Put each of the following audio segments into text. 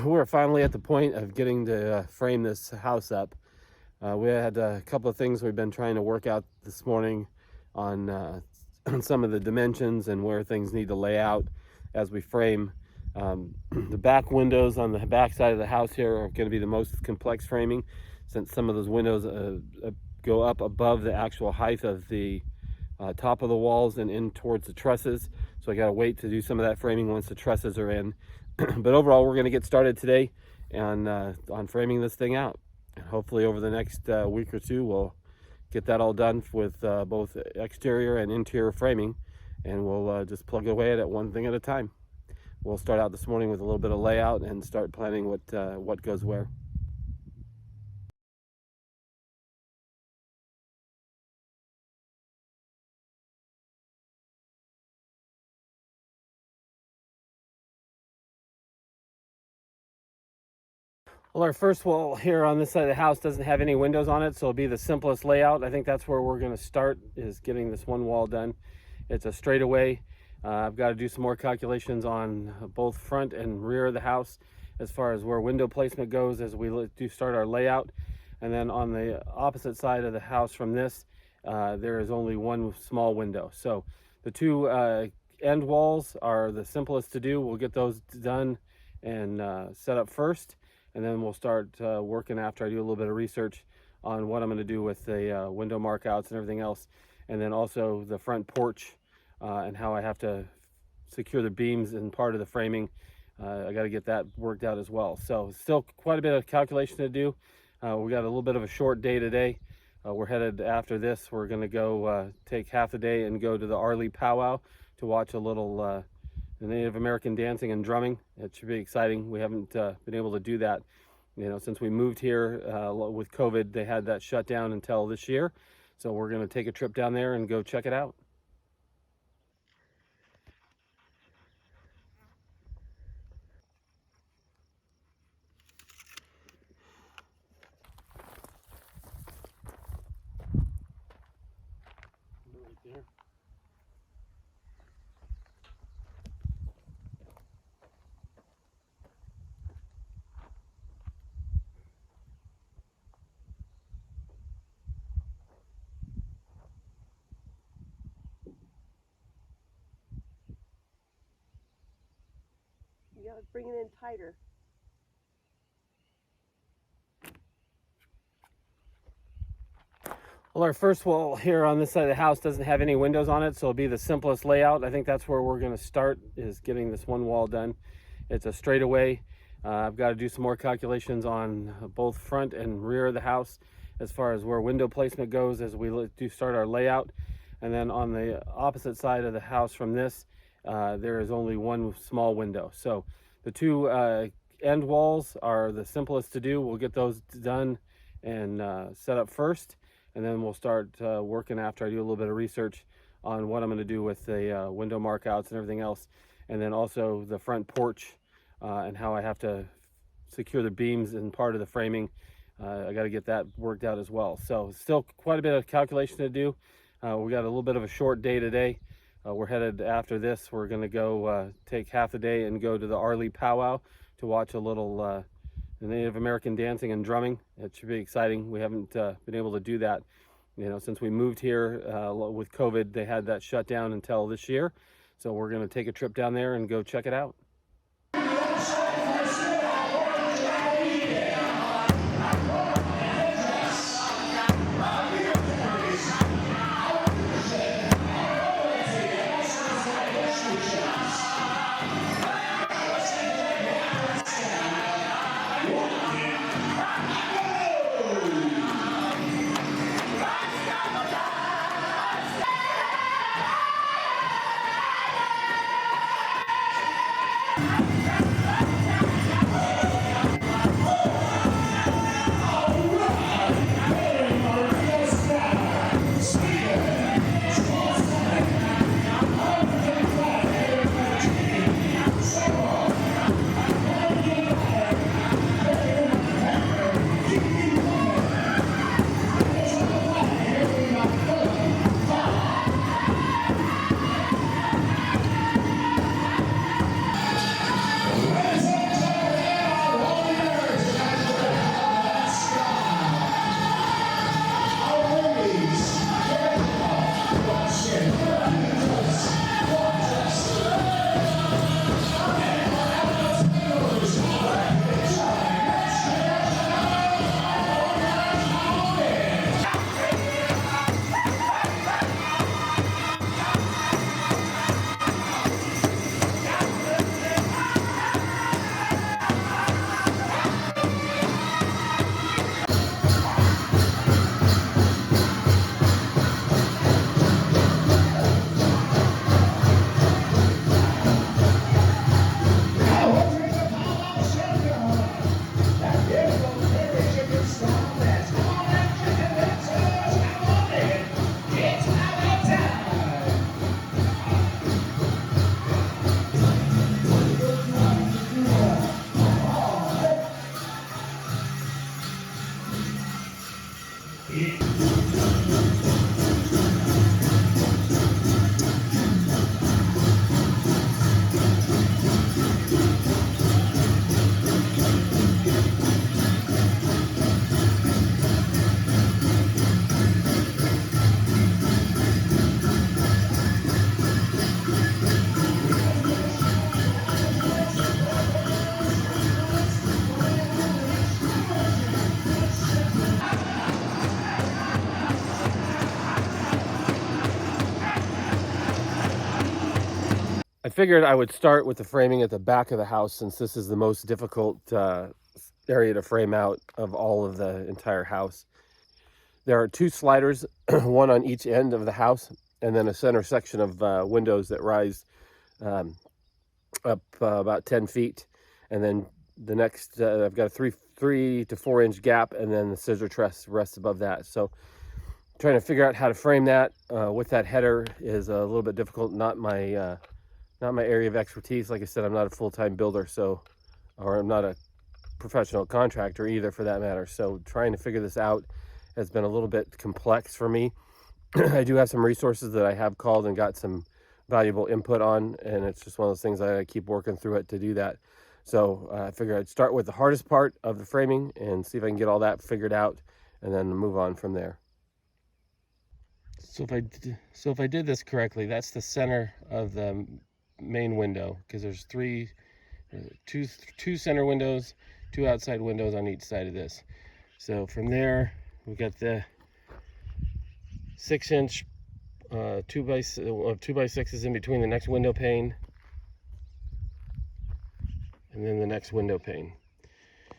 we're finally at the point of getting to frame this house up. We had a couple of things we've been trying to work out this morning on, on some of the dimensions and where things need to lay out as we frame. The back windows on the back side of the house here are going to be the most complex framing, since some of those windows go up above the actual height of the top of the walls and in towards the trusses. So I got to wait to do some of that framing once the trusses are in. But overall, we're going to get started today on framing this thing out. And hopefully over the next week or two, we'll get that all done with both exterior and interior framing, and we'll just plug away at it one thing at a time. We'll start out this morning with a little bit of layout and start planning what goes where. Well, our first wall here on this side of the house doesn't have any windows on it, so it'll be the simplest layout. I think that's where we're going to start, is getting this one wall done. It's a straightaway. I've got to do some more calculations on both front and rear of the house as far as where window placement goes as we do start our layout. And then on the opposite side of the house from this, there is only one small window. So the two end walls are the simplest to do. We'll get those done and set up first, and then we'll start working after I do a little bit of research on what I'm going to do with the window markouts and everything else, and then also the front porch and how I have to secure the beams and part of the framing. I got to get that worked out as well. So still quite a bit of calculation to do. We got a little bit of a short day today. We're headed after this. We're going to go take half the day and go to the Arley powwow to watch a little the Native American dancing and drumming. It should be exciting. We haven't been able to do that, since we moved here with COVID. They had that shut down until this year. So we're going to take a trip down there and go check it out. Right there. You gotta bring it in tighter. Well, our first wall here on this side of the house doesn't have any windows on it, so it'll be the simplest layout. I think that's where we're going to start, is getting this one wall done. It's a straightaway. I've got to do some more calculations on both front and rear of the house as far as where window placement goes as we do start our layout. And then on the opposite side of the house from this, there is only one small window. So the two end walls are the simplest to do. We'll get those done and set up first, and then we'll start working after I do a little bit of research on what I'm going to do with the window markouts and everything else, and then also the front porch and how I have to secure the beams and part of the framing. I got to get that worked out as well. So still quite a bit of calculation to do. We got a little bit of a short day today. We're headed after this. We're going to go take half the day and go to the Arley powwow to watch a little the Native American dancing and drumming. It should be exciting. We haven't been able to do that, since we moved here with COVID. They had that shut down until this year. So we're going to take a trip down there and go check it out. figured I would start with the framing at the back of the house, since this is the most difficult area to frame out of all of the entire house. There are 2 sliders, one on each end of the house, and then a center section of windows that rise up about 10 feet. And then the next, I've got a 3 to 4 inch gap, and then the scissor truss rests above that. So trying to figure out how to frame that with that header is a little bit difficult. Not my area of expertise. Like I said, I'm not a full-time builder, or I'm not a professional contractor either, for that matter. So trying to figure this out has been a little bit complex for me. I do have some resources that I have called and got some valuable input on, and it's just one of those things I keep working through it to do that. So I figured I'd start with the hardest part of the framing and see if I can get all that figured out, and then move on from there. So if I did this correctly, that's the center of the main window, because there's two center windows, 2 outside windows on each side of this. So from there, we've got the 6-inch 2x6s in between the next window pane and then the next window pane.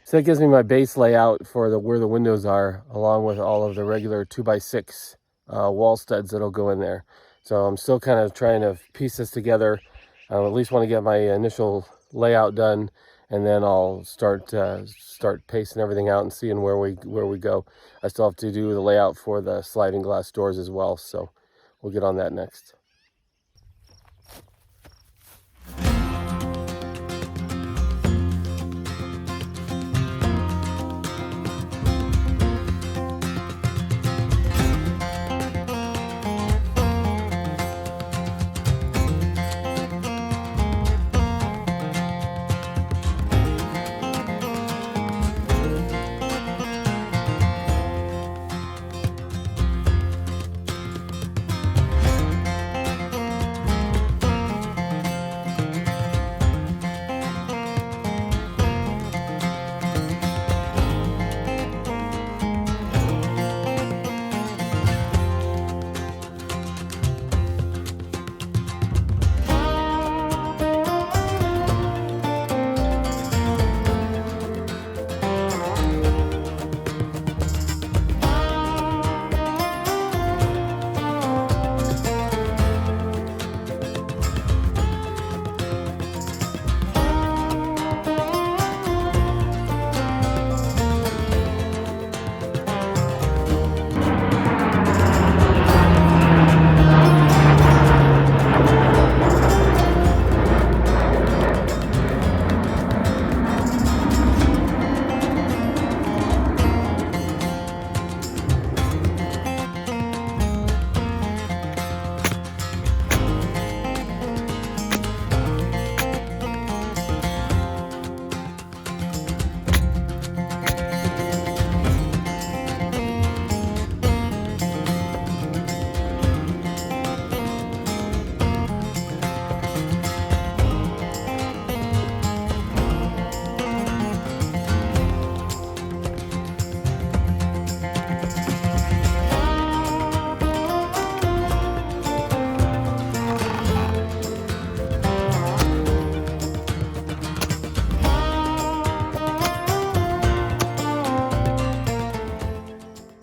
So that gives me my base layout for where the windows are, along with all of the regular 2x6 wall studs that'll go in there. So I'm still kind of trying to piece this together. I at least want to get my initial layout done, and then I'll start pacing everything out and seeing where we go. I still have to do the layout for the sliding glass doors as well, so we'll get on that next.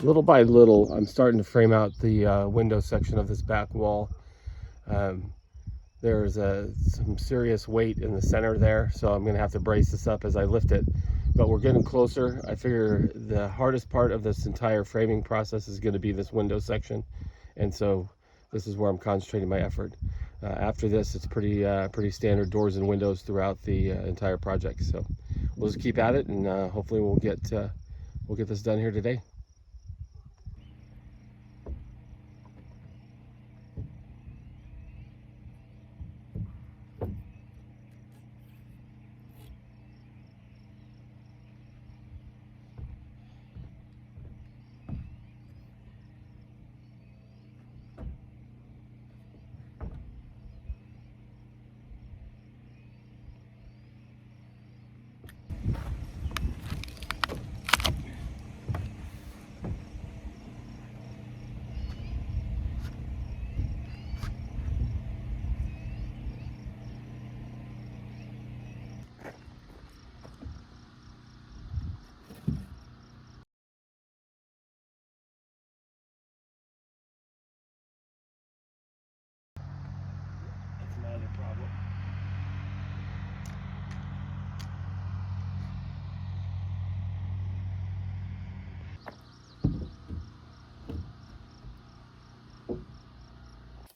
Little by little, I'm starting to frame out the window section of this back wall. There's some serious weight in the center there, so I'm going to have to brace this up as I lift it. But we're getting closer. I figure the hardest part of this entire framing process is going to be this window section, and so this is where I'm concentrating my effort. After this, it's pretty standard doors and windows throughout the entire project. So we'll just keep at it, and hopefully we'll get this done here today.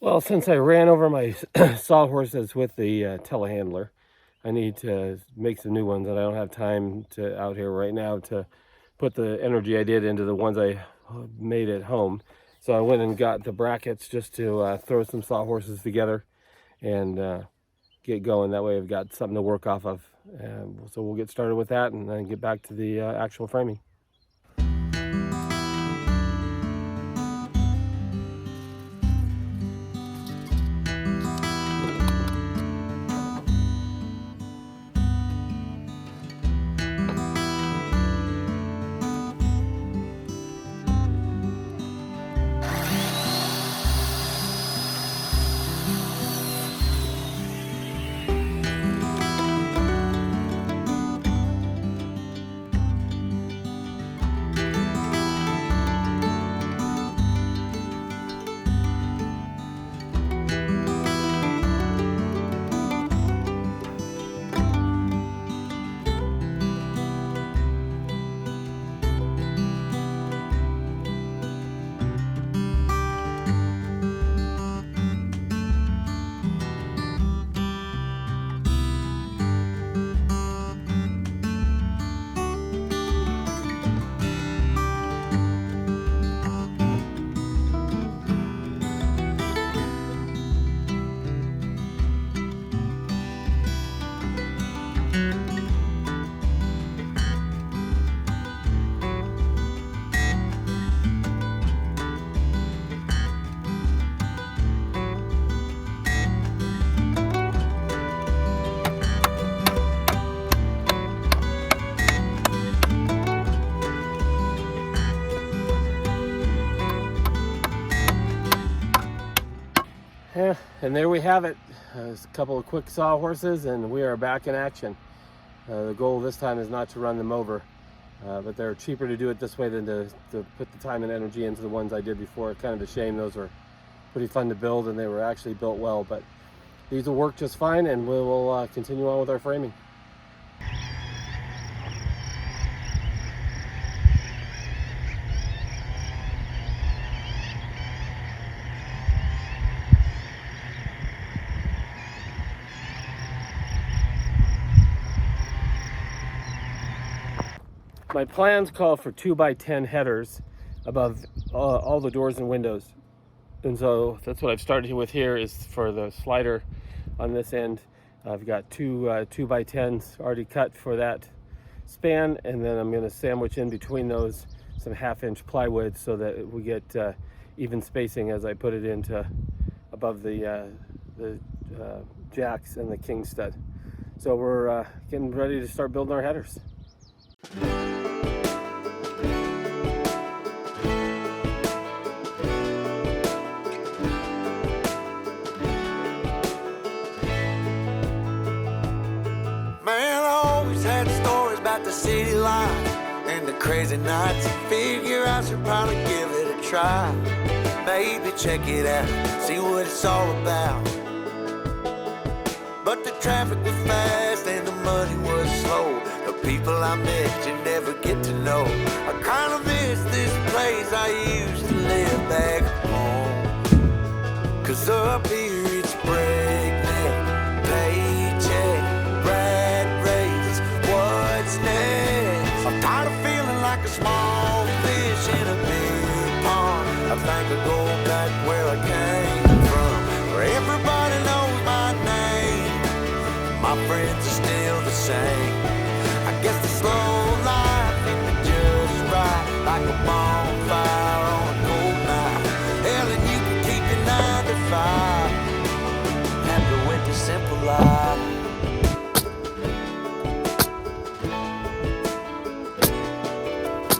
Well, since I ran over my sawhorses with the telehandler, I need to make some new ones, and I don't have time to out here right now to put the energy I did into the ones I made at home. So I went and got the brackets just to throw some sawhorses together and get going. That way I've got something to work off of. So we'll get started with that and then get back to the actual framing. Yeah, and there we have it. A couple of quick sawhorses, and we are back in action. The goal this time is not to run them over, but they're cheaper to do it this way than to put the time and energy into the ones I did before. Kind of a shame. Those were pretty fun to build, and they were actually built well, but these will work just fine, and we will continue on with our framing. My plans call for 2x10 headers above all the doors and windows. And so that's what I've started with here is for the slider on this end. I've got two 2x10s already cut for that span, and then I'm going to sandwich in between those some 1/2-inch plywood so that we get even spacing as I put it into above the jacks and the king stud. So we're getting ready to start building our headers. The city life and the crazy nights. Figure I should probably give it a try. Maybe check it out, see what it's all about. But the traffic was fast and the money was slow. The people I met you never get to know. I kinda miss this place I used to live back home. 'Cause up here it's breakneck, paycheck, rat race. What's next? I'm tired of feeling like a small fish in a big pond. I think I'll go back where I came from, where everybody knows my name. My friends are still the same. I guess the slow life hit me just right, like a bonfire on a cold night. Hell, and you can keep your 9 to 5. Happy with the simple life.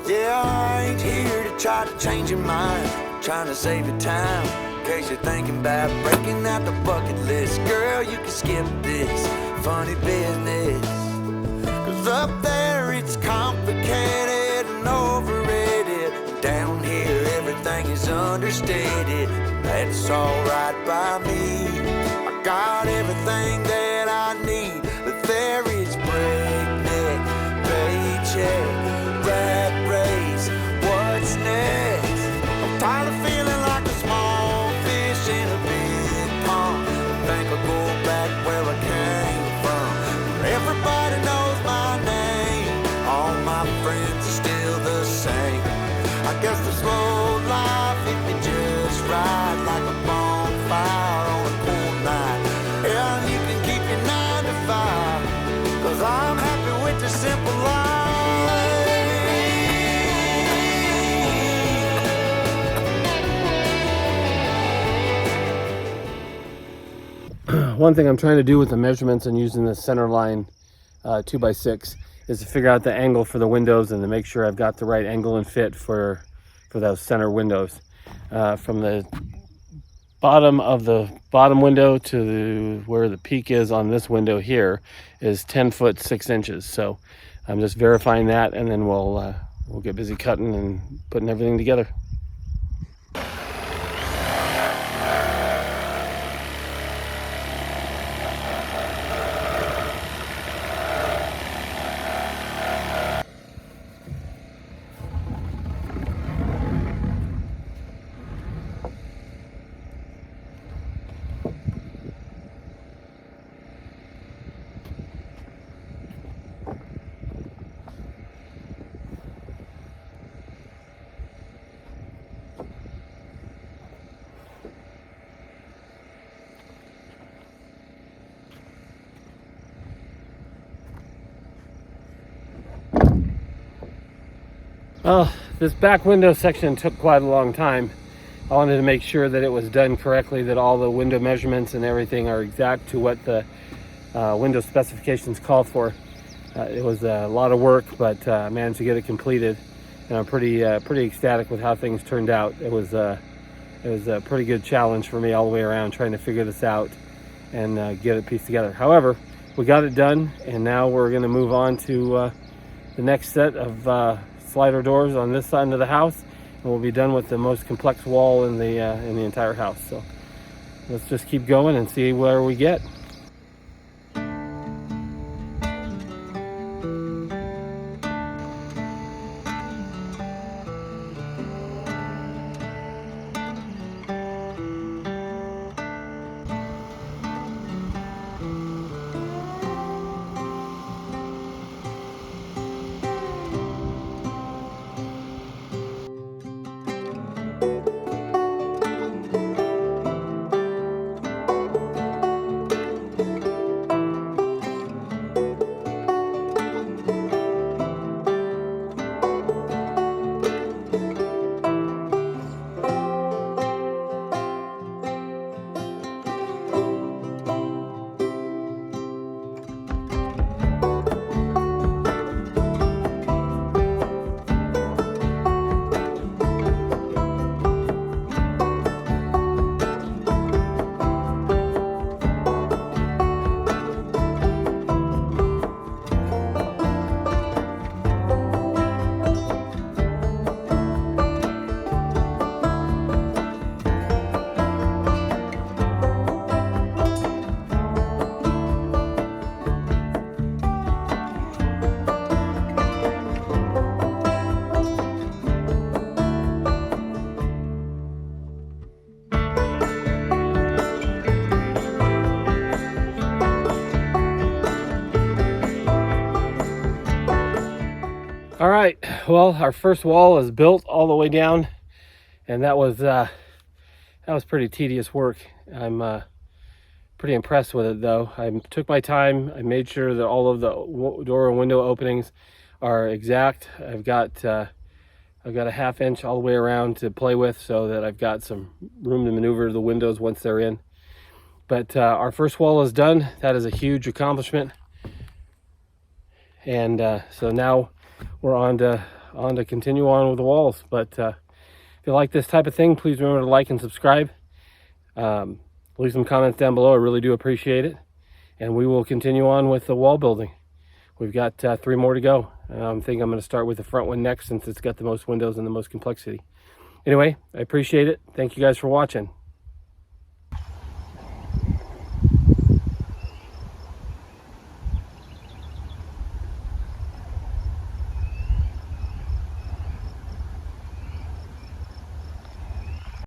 Yeah, I ain't here to try to change your mind, trying to save your time, in case you're thinking about breaking out the bucket list. Girl, you can skip this funny business, 'cause up there it's complicated and overrated. Down here everything is understated. That's alright by me. I got everything that I need, but there is breakneck, paycheck, rat race. What's next? I'm tired of feeling like a small fish in a big One thing I'm trying to do with the measurements and using the center line 2x6 is to figure out the angle for the windows and to make sure I've got the right angle and fit for those center windows. From the bottom of the bottom window to where the peak is on this window here is 10 foot 6 inches. So I'm just verifying that, and then we'll get busy cutting and putting everything together. Well, this back window section took quite a long time. I wanted to make sure that it was done correctly, that all the window measurements and everything are exact to what the window specifications called for. It was a lot of work, but I managed to get it completed, and I'm pretty ecstatic with how things turned out. It was a pretty good challenge for me all the way around, trying to figure this out and get it pieced together. However, we got it done, and now we're going to move on to the next set of slider doors on this side of the house, and we'll be done with the most complex wall in the entire house. So let's just keep going and see where we get. All right, well, our first wall is built all the way down, and that was pretty tedious work. I'm pretty impressed with it, though. I took my time. I made sure that all of the door and window openings are exact. I've got a 1/2 inch all the way around to play with, so that I've got some room to maneuver the windows once they're in. But our first wall is done. That is a huge accomplishment, and so now we're on to continue on with the walls. But if you like this type of thing, please remember to like and subscribe. Leave some comments down below. I really do appreciate it. And we will continue on with the wall building. We've got 3 more to go. I think I'm going to start with the front one next, since it's got the most windows and the most complexity. Anyway, I appreciate it. Thank you guys for watching.